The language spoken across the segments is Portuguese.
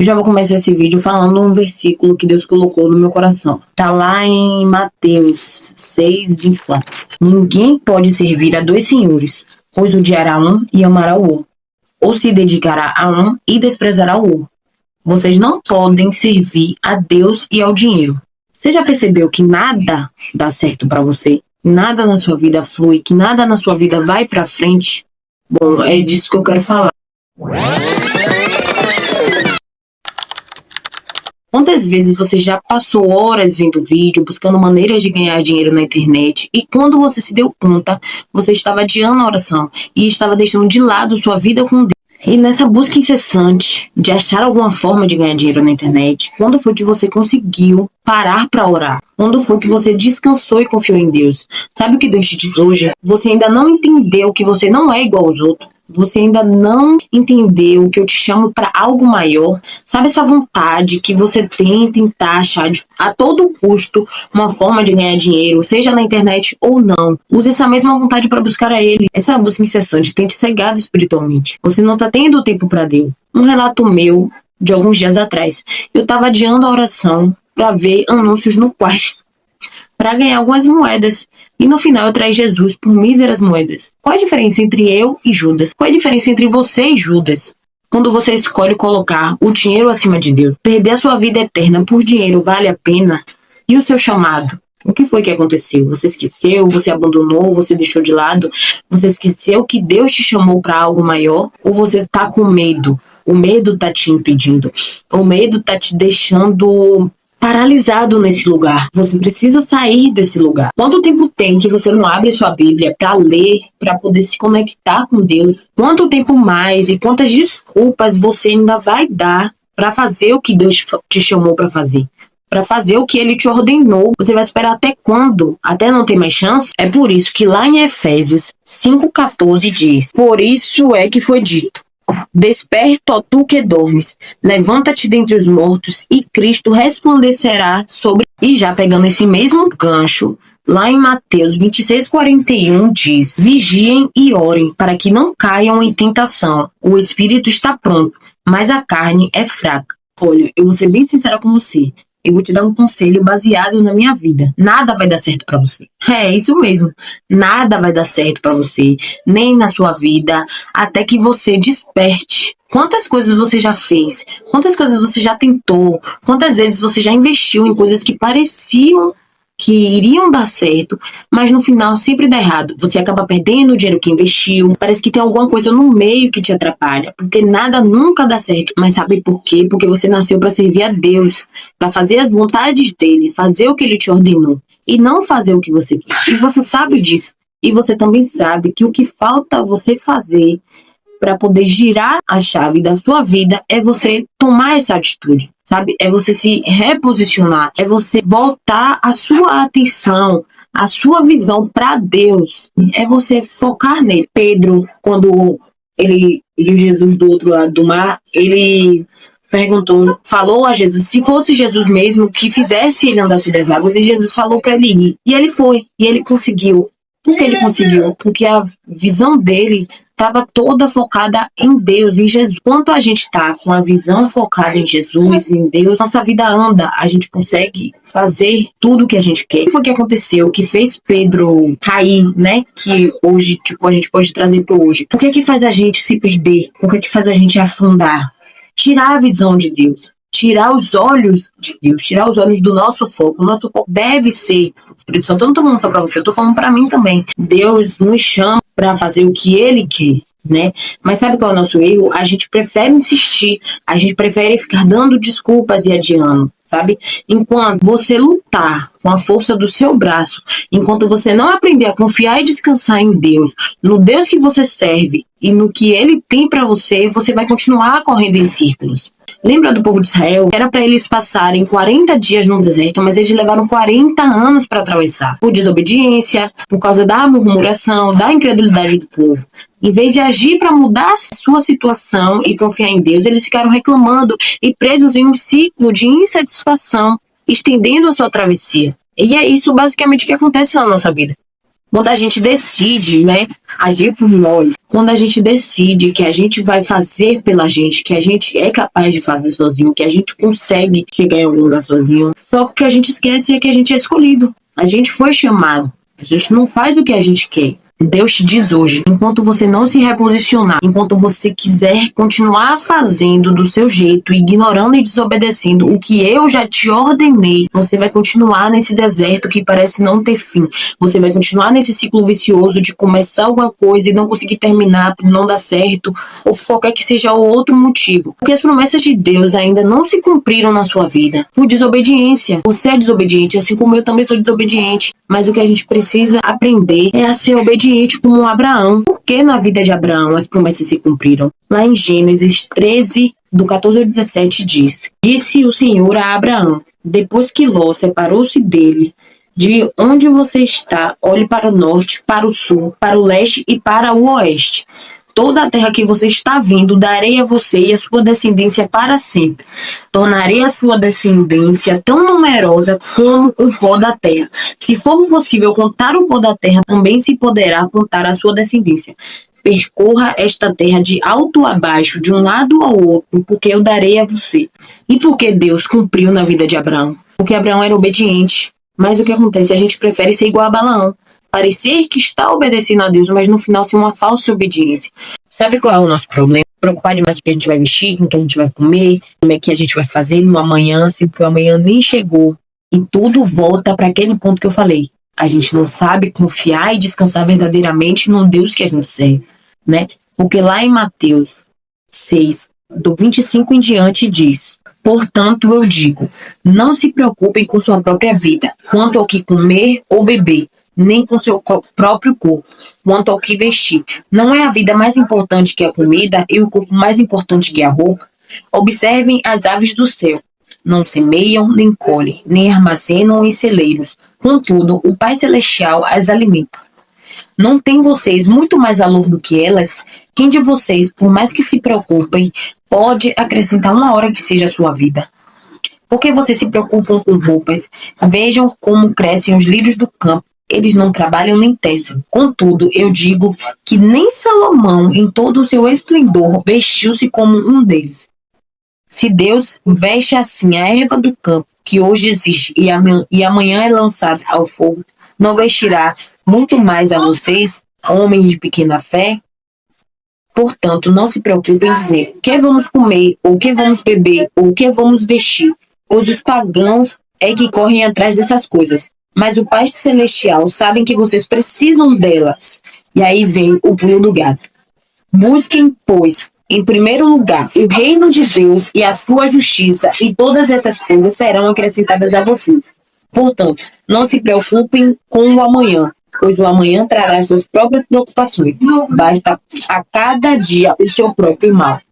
Eu já vou começar esse vídeo falando um versículo que Deus colocou no meu coração. Tá lá em Mateus 6:24. Ninguém pode servir a dois senhores, pois odiará um e amará o outro, ou se dedicará a um e desprezará o outro. Vocês não podem servir a Deus e ao dinheiro. Você já percebeu que nada dá certo para você? Nada na sua vida flui, que nada na sua vida vai para frente? Bom, é disso que eu quero falar. Quantas vezes você já passou horas vendo vídeo, buscando maneiras de ganhar dinheiro na internet, e quando você se deu conta, você estava adiando a oração e estava deixando de lado sua vida com Deus? E nessa busca incessante de achar alguma forma de ganhar dinheiro na internet, quando foi que você conseguiu parar para orar? Quando foi que você descansou e confiou em Deus? Sabe o que Deus te diz hoje? Você ainda não entendeu que você não é igual aos outros. Você ainda não entendeu que eu te chamo para algo maior. Sabe essa vontade que você tem em tentar achar a todo custo uma forma de ganhar dinheiro, seja na internet ou não? Use essa mesma vontade para buscar a Ele. Essa busca incessante tem te cegado espiritualmente. Você não está tendo tempo para Deus. Um relato meu de alguns dias atrás. Eu estava adiando a oração para ver anúncios no quarto, para ganhar algumas moedas. E no final eu traí Jesus por míseras moedas. Qual a diferença entre eu e Judas? Qual a diferença entre você e Judas? Quando você escolhe colocar o dinheiro acima de Deus, perder a sua vida eterna por dinheiro vale a pena? E o seu chamado? O que foi que aconteceu? Você esqueceu? Você abandonou? Você deixou de lado? Você esqueceu que Deus te chamou para algo maior? Ou você está com medo? O medo está te impedindo. O medo está te deixando paralisado nesse lugar. Você precisa sair desse lugar. Quanto tempo tem que você não abre sua Bíblia para ler, para poder se conectar com Deus? Quanto tempo mais e quantas desculpas você ainda vai dar para fazer o que Deus te chamou para fazer? Para fazer o que Ele te ordenou? Você vai esperar até quando? Até não ter mais chance? É por isso que lá em Efésios 5:14 diz: por isso é que foi dito: desperta, ó tu que dormes, levanta-te dentre os mortos e Cristo resplandecerá sobre... E já pegando esse mesmo gancho, lá em Mateus 26:41 diz: vigiem e orem para que não caiam em tentação. O espírito está pronto, mas a carne é fraca. Olha, eu vou ser bem sincera com você. Eu vou te dar um conselho baseado na minha vida. Nada vai dar certo pra você. É isso mesmo. Nada vai dar certo pra você, nem na sua vida, até que você desperte. Quantas coisas você já fez? Quantas coisas você já tentou? Quantas vezes você já investiu em coisas que pareciam que iriam dar certo, mas no final sempre dá errado. Você acaba perdendo o dinheiro que investiu. Parece que tem alguma coisa no meio que te atrapalha, porque nada nunca dá certo. Mas sabe por quê? Porque você nasceu para servir a Deus, para fazer as vontades dele, fazer o que ele te ordenou e não fazer o que você quer. E você sabe disso. E você também sabe que o que falta você fazer para poder girar a chave da sua vida é você tomar essa atitude, sabe? É você se reposicionar, é você voltar a sua atenção, a sua visão para Deus, é você focar nele. Pedro, quando ele viu Jesus do outro lado do mar, ele falou a Jesus, se fosse Jesus mesmo que fizesse ele andar sobre as águas, e Jesus falou para ele ir. E ele foi, e ele conseguiu. Por que ele conseguiu? Porque a visão dele estava toda focada em Deus, em Jesus. Quanto a gente está com a visão focada em Jesus, em Deus, nossa vida anda, a gente consegue fazer tudo o que a gente quer. O que foi que aconteceu? Que fez Pedro cair, né? Que hoje, a gente pode trazer para hoje. O que é que faz a gente se perder? O que é que faz a gente afundar? Tirar a visão de Deus. Tirar os olhos de Deus, tirar os olhos do nosso foco. O nosso foco deve ser o Espírito Santo. Eu não tô falando só pra você, eu tô falando pra mim também. Deus nos chama pra fazer o que Ele quer, né? Mas sabe qual é o nosso erro? A gente prefere insistir, a gente prefere ficar dando desculpas e adiando, sabe? Enquanto você lutar com a força do seu braço, enquanto você não aprender a confiar e descansar em Deus, no Deus que você serve e no que Ele tem pra você, você vai continuar correndo em círculos. Lembra do povo de Israel? Era para eles passarem 40 dias no deserto, mas eles levaram 40 anos para atravessar. Por desobediência, por causa da murmuração, da incredulidade do povo. Em vez de agir para mudar a sua situação e confiar em Deus, eles ficaram reclamando e presos em um ciclo de insatisfação, estendendo a sua travessia. E é isso basicamente que acontece na nossa vida. Quando a gente decide, né, agir por nós, quando a gente decide que a gente vai fazer pela gente, que a gente é capaz de fazer sozinho, que a gente consegue chegar em algum lugar sozinho, só que a gente esquece é que a gente é escolhido. A gente foi chamado. A gente não faz o que a gente quer. Deus te diz hoje, enquanto você não se reposicionar, enquanto você quiser continuar fazendo do seu jeito, ignorando e desobedecendo o que eu já te ordenei, você vai continuar nesse deserto que parece não ter fim. Você vai continuar nesse ciclo vicioso de começar alguma coisa e não conseguir terminar por não dar certo, ou por qualquer que seja o outro motivo. Porque as promessas de Deus ainda não se cumpriram na sua vida. Por desobediência. Você é desobediente, assim como eu também sou desobediente. Mas o que a gente precisa aprender é a ser obediente como Abraão. Por que na vida de Abraão as promessas se cumpriram? Lá em Gênesis 13, do 14 ao 17 diz: Disse o Senhor a Abraão, depois que Ló separou-se dele, de onde você está, olhe para o norte, para o sul, para o leste e para o oeste. Toda a terra que você está vindo, darei a você e a sua descendência para sempre. Tornarei a sua descendência tão numerosa como o pó da terra. Se for possível contar o pó da terra, também se poderá contar a sua descendência. Percorra esta terra de alto a baixo, de um lado ao outro, porque eu darei a você. E por que Deus cumpriu na vida de Abraão? Porque Abraão era obediente. Mas o que acontece? A gente prefere ser igual a Balaão. Parecer que está obedecendo a Deus, mas no final ser uma falsa obediência. Sabe qual é o nosso problema? Preocupar demais com o que a gente vai vestir, com o que a gente vai comer, como é que a gente vai fazer no amanhã, se porque o amanhã nem chegou. E tudo volta para aquele ponto que eu falei. A gente não sabe confiar e descansar verdadeiramente no Deus que a gente serve, né? Porque lá em Mateus 6, do 25 em diante diz: Portanto eu digo, não se preocupem com sua própria vida, quanto ao que comer ou beber, nem com seu próprio corpo, quanto ao que vestir. Não é a vida mais importante que a comida e o corpo mais importante que a roupa? Observem as aves do céu. Não semeiam, nem colhem, nem armazenam em celeiros. Contudo, o Pai Celestial as alimenta. Não tem vocês muito mais valor do que elas? Quem de vocês, por mais que se preocupem, pode acrescentar uma hora que seja a sua vida? Por que vocês se preocupam com roupas? Vejam como crescem os lírios do campo. Eles não trabalham nem tecem. Contudo, eu digo que nem Salomão, em todo o seu esplendor, vestiu-se como um deles. Se Deus veste assim a erva do campo, que hoje existe e amanhã é lançada ao fogo, não vestirá muito mais a vocês, homens de pequena fé? Portanto, não se preocupem em dizer o que vamos comer, ou o que vamos beber, ou o que vamos vestir. Os pagãos é que correm atrás dessas coisas. Mas o Pai Celestial sabe que vocês precisam delas. E aí vem o pulo do gato. Busquem, pois, em primeiro lugar, o reino de Deus e a sua justiça, e todas essas coisas serão acrescentadas a vocês. Portanto, não se preocupem com o amanhã, pois o amanhã trará suas próprias preocupações. Basta a cada dia o seu próprio mal.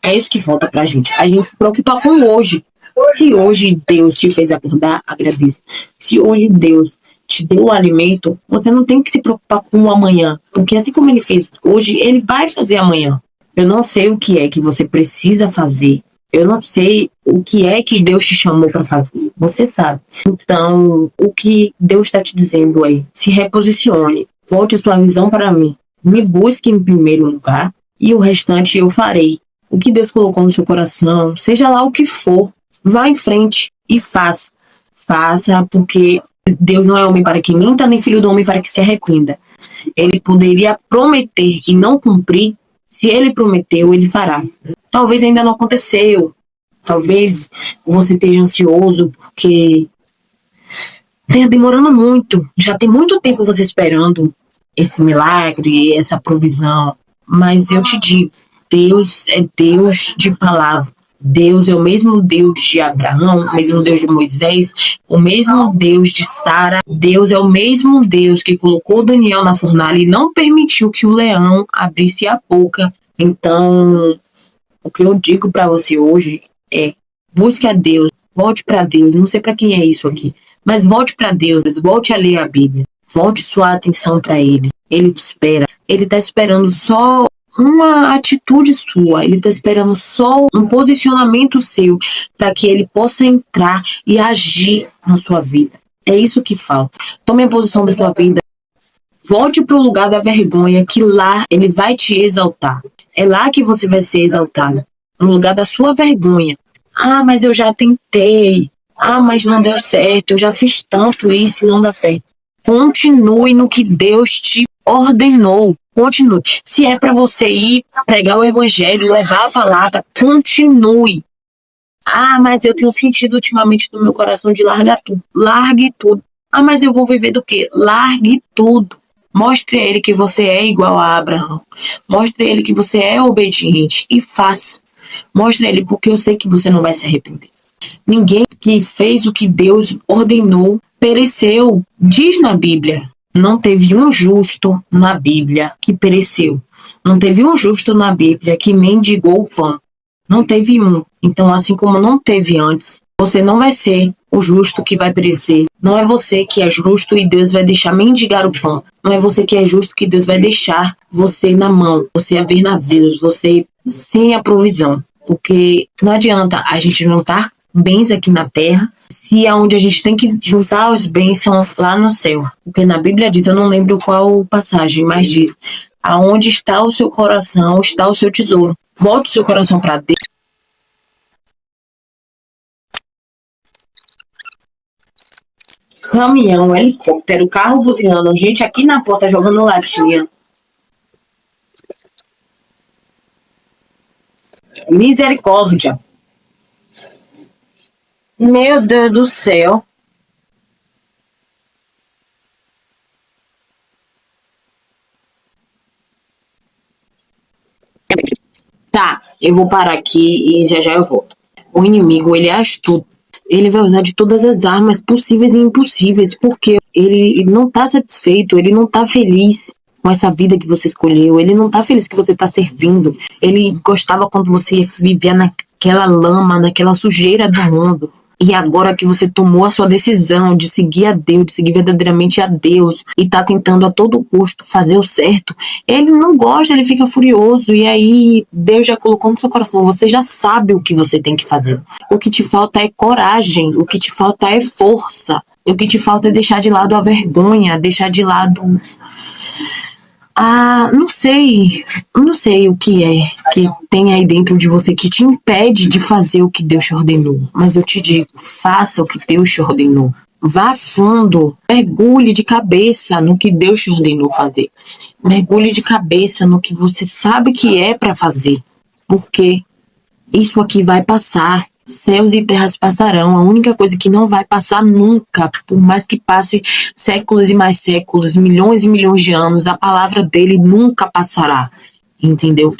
É isso que falta pra gente. A gente se preocupa com o hoje. Se hoje Deus te fez acordar, agradeça. Se hoje Deus te deu o alimento, você não tem que se preocupar com o amanhã. Porque assim como ele fez hoje, ele vai fazer amanhã. Eu não sei o que é que você precisa fazer. Eu não sei o que é que Deus te chamou para fazer. Você sabe. Então, o que Deus está te dizendo aí? Se reposicione. Volte a sua visão para mim. Me busque em primeiro lugar e o restante eu farei. O que Deus colocou no seu coração, seja lá o que for, vá em frente e faça. Faça, porque Deus não é homem para que minta, nem filho do homem para que se arrependa. Ele poderia prometer e não cumprir. Se ele prometeu, ele fará. Talvez ainda não aconteceu. Talvez você esteja ansioso porque tenha demorando muito. Já tem muito tempo você esperando esse milagre, essa provisão. Mas eu te digo, Deus é Deus de palavra. Deus é o mesmo Deus de Abraão, o mesmo Deus de Moisés, o mesmo Deus de Sara. Deus é o mesmo Deus que colocou Daniel na fornalha e não permitiu que o leão abrisse a boca. Então, o que eu digo para você hoje é: busque a Deus, volte para Deus. Não sei para quem é isso aqui, mas volte para Deus, volte a ler a Bíblia, volte sua atenção para Ele. Ele te espera. Ele está esperando só uma atitude sua, ele está esperando só um posicionamento seu para que ele possa entrar e agir na sua vida. É isso que falta. Tome a posição da sua vida. Volte para o lugar da vergonha, que lá ele vai te exaltar. É lá que você vai ser exaltado, no lugar da sua vergonha. Ah, mas eu já tentei. Ah, mas não deu certo. Eu já fiz tanto isso e não dá certo. Continue no que Deus te ordenou. Continue. Se é para você ir pregar o evangelho, levar a palavra, continue. Ah, mas eu tenho sentido ultimamente no meu coração de largar tudo. Largue tudo. Ah, mas eu vou viver do quê? Largue tudo. Mostre a ele que você é igual a Abraão. Mostre a ele que você é obediente e faça. Mostre a ele porque eu sei que você não vai se arrepender. Ninguém que fez o que Deus ordenou pereceu. Diz na Bíblia. Não teve um justo na Bíblia que pereceu. Não teve um justo na Bíblia que mendigou o pão. Não teve um. Então, assim como não teve antes, você não vai ser o justo que vai perecer. Não é você que é justo e Deus vai deixar mendigar o pão. Não é você que é justo que Deus vai deixar você na mão, você a ver navios, você sem a provisão. Porque não adianta a gente juntar bens aqui na terra, se aonde a gente tem que juntar os bens são lá no céu. Porque na Bíblia diz, eu não lembro qual passagem, mas diz, aonde está o seu coração, está o seu tesouro. Volte o seu coração para Deus. Caminhão, helicóptero, carro buzinando, gente aqui na porta jogando latinha. Misericórdia. Meu Deus do céu. Tá, eu vou parar aqui e já já eu volto. O inimigo, ele é astuto. Ele vai usar de todas as armas possíveis e impossíveis, porque ele não tá satisfeito, ele não tá feliz com essa vida que você escolheu, ele não tá feliz que você tá servindo. Ele gostava quando você vivia naquela lama, naquela sujeira do mundo. E agora que você tomou a sua decisão de seguir a Deus, de seguir verdadeiramente a Deus, e tá tentando a todo custo fazer o certo, ele não gosta, ele fica furioso, e aí Deus já colocou no seu coração, você já sabe o que você tem que fazer. O que te falta é coragem, o que te falta é força, o que te falta é deixar de lado a vergonha, deixar de lado... não sei o que é que tem aí dentro de você que te impede de fazer o que Deus te ordenou. Mas eu te digo, faça o que Deus te ordenou. Vá fundo, mergulhe de cabeça no que Deus te ordenou fazer. Mergulhe de cabeça no que você sabe que é para fazer. Porque isso aqui vai passar. Céus e terras passarão. A única coisa que não vai passar nunca, por mais que passe séculos e mais séculos, milhões e milhões de anos, a palavra dele nunca passará. Entendeu?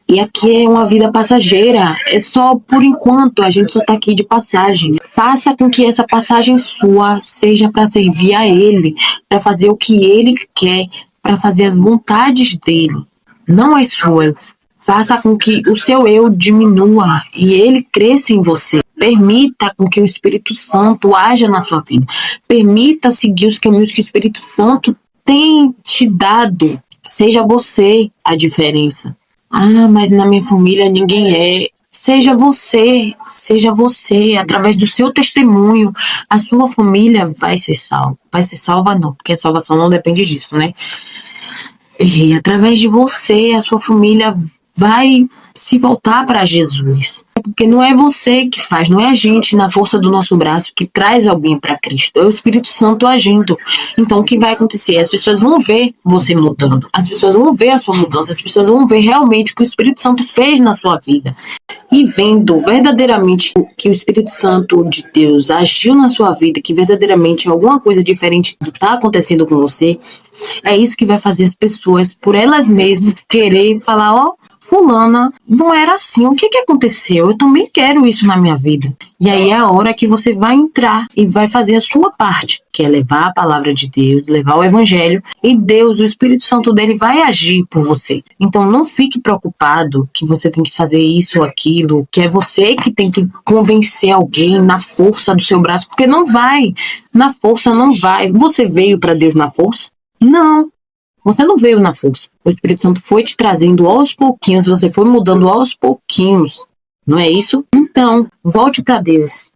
E aqui é uma vida passageira. É só por enquanto, a gente só tá aqui de passagem. Faça com que essa passagem sua seja para servir a ele, para fazer o que ele quer, para fazer as vontades dele, não as suas. Faça com que o seu eu diminua e ele cresça em você. Permita com que o Espírito Santo haja na sua vida. Permita seguir os caminhos que o Espírito Santo tem te dado. Seja você a diferença. Mas na minha família ninguém é. Seja você, através do seu testemunho, a sua família vai ser salva. Vai ser salva não, porque a salvação não depende disso, né? E através de você, a sua família vai se voltar para Jesus. Porque não é você que faz, não é a gente na força do nosso braço que traz alguém para Cristo. É o Espírito Santo agindo. Então o que vai acontecer? As pessoas vão ver você mudando. As pessoas vão ver a sua mudança. As pessoas vão ver realmente o que o Espírito Santo fez na sua vida. E vendo verdadeiramente que o Espírito Santo de Deus agiu na sua vida, que verdadeiramente alguma coisa diferente está acontecendo com você, é isso que vai fazer as pessoas, por elas mesmas, querer falar, fulana, não era assim, o que aconteceu? Eu também quero isso na minha vida. E aí é a hora que você vai entrar e vai fazer a sua parte, que é levar a palavra de Deus, levar o evangelho, e Deus, o Espírito Santo dele vai agir por você. Então não fique preocupado que você tem que fazer isso ou aquilo, que é você que tem que convencer alguém na força do seu braço, porque não vai, na força não vai. Você veio para Deus na força? Não. Você não veio na força. O Espírito Santo foi te trazendo aos pouquinhos, você foi mudando aos pouquinhos. Não é isso? Então, volte para Deus.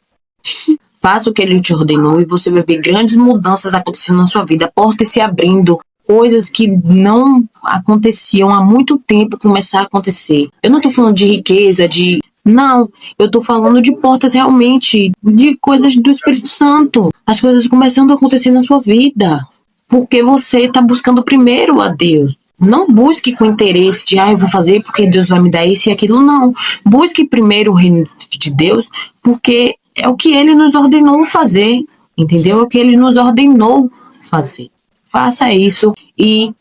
Faça o que ele te ordenou e você vai ver grandes mudanças acontecendo na sua vida, portas se abrindo, coisas que não aconteciam há muito tempo começar a acontecer. Eu não tô falando de riqueza, Não, eu tô falando de portas realmente, de coisas do Espírito Santo. As coisas começando a acontecer na sua vida. Porque você tá buscando primeiro a Deus. Não busque com interesse de, eu vou fazer porque Deus vai me dar isso e aquilo. Não. Busque primeiro o reino de Deus, porque é o que ele nos ordenou fazer. Entendeu? É o que ele nos ordenou fazer. Faça isso e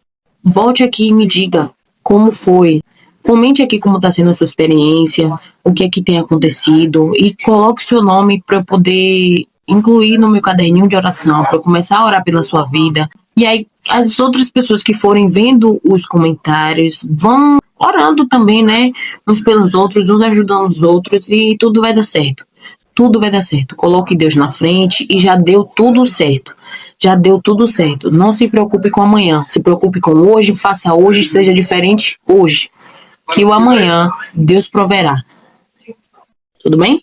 volte aqui e me diga como foi. Comente aqui como está sendo a sua experiência, o que é que tem acontecido e coloque seu nome para eu poder incluir no meu caderninho de oração, para eu começar a orar pela sua vida. E aí as outras pessoas que forem vendo os comentários vão orando também, né? Uns pelos outros, uns ajudando os outros e tudo vai dar certo. Tudo vai dar certo. Coloque Deus na frente e já deu tudo certo. Já deu tudo certo. Não se preocupe com amanhã. Se preocupe com hoje, faça hoje, seja diferente hoje. Que o amanhã Deus proverá. Tudo bem?